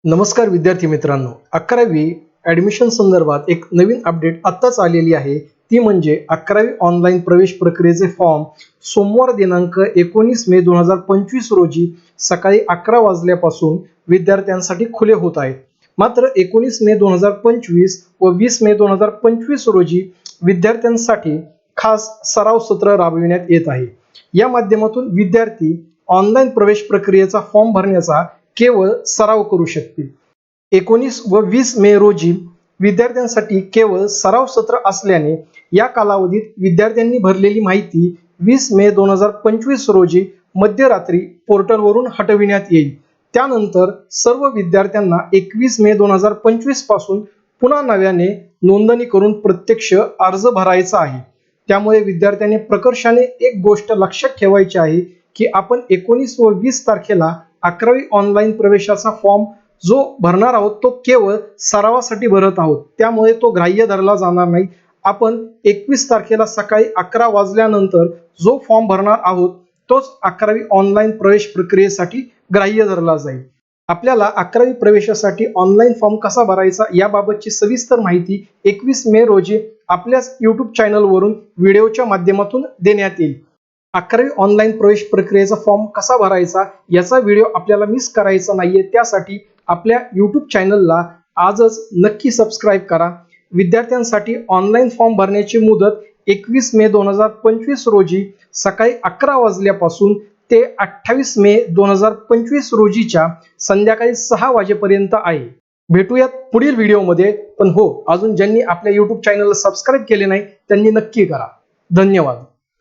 नमस्कार विद्यार्थी मित्रांनो, 11वी ॲडमिशन संदर्भात एक नवीन अपडेट आत्ताच आलेली आहे. ती म्हणजे 11वी ऑनलाईन प्रवेश प्रक्रियेचे फॉर्म सोमवार दिनांक 19 मे 2025 रोजी सकाळी 11 वाजल्यापासून विद्यार्थ्यांसाठी खुले होत आहेत. मात्र 19 मे 2025 व 20 मे 2025 रोजी विद्यार्थ्यांसाठी खास सराव सत्र राबविण्यात येत आहे. या माध्यमातून विद्यार्थी ऑनलाईन प्रवेश प्रक्रियेचा फॉर्म भरण्याचा केवळ सराव करू शकतील. 19 व 20 मे रोजी विद्यार्थ्यांसाठी केवळ सराव सत्र असल्याने या कालावधीत विद्यार्थ्यांनी भरलेली माहिती 20 मे 2025 रोजी मध्यरात्री पोर्टलवरून हटविण्यात येईल. त्यानंतर सर्व विद्यार्थ्यांना 21 मे 2025 पासून पुन्हा नव्याने नोंदणी करून प्रत्यक्ष अर्ज भरायचा आहे. त्यामुळे विद्यार्थ्यांनी प्रकर्षाने एक गोष्ट लक्षात ठेवायची आहे की आपण 19 व 20 तारखेला 11वी ऑनलाईन प्रवेशाचा फॉर्म जो भरणार आहोत तो केवळ सरावासाठी भरत आहोत, त्यामुळे तो ग्राह्य धरला जाणार नाही. आपण 21 तारखेला सकाळी 11 वाजल्यानंतर जो फॉर्म भरणार आहोत तोच 11वी ऑनलाईन प्रवेश प्रक्रियेसाठी ग्राह्य धरला जाईल. आपल्याला 11वी प्रवेशासाठी ऑनलाईन फॉर्म कसा भरायचा याबाबतची सविस्तर माहिती 21 मे रोजी आपल्याच YouTube चॅनलवरून व्हिडिओच्या माध्यमातून देण्यात येईल. 11वी ऑनलाईन प्रवेश प्रक्रियेचा फॉर्म कसा भरायचा याचा व्हिडिओ आपल्याला मिस करायचा नाहीये, त्यासाठी आपल्या YouTube चॅनलला आजच नक्की सबस्क्राईब करा. विद्यार्थ्यांसाठी ऑनलाईन फॉर्म भरण्याची मुदत 21 मे 2025 रोजी सकाळी 11 वाजल्यापासून ते 28 मे 2025 रोजीच्या संध्याकाळी 6 वाजेपर्यंत आहे. भेटूयात पुढील व्हिडिओमध्ये. पण हो, अजून ज्यांनी आपल्या YouTube चॅनलला सबस्क्राईब केले नाही त्यांनी नक्की करा. धन्यवाद.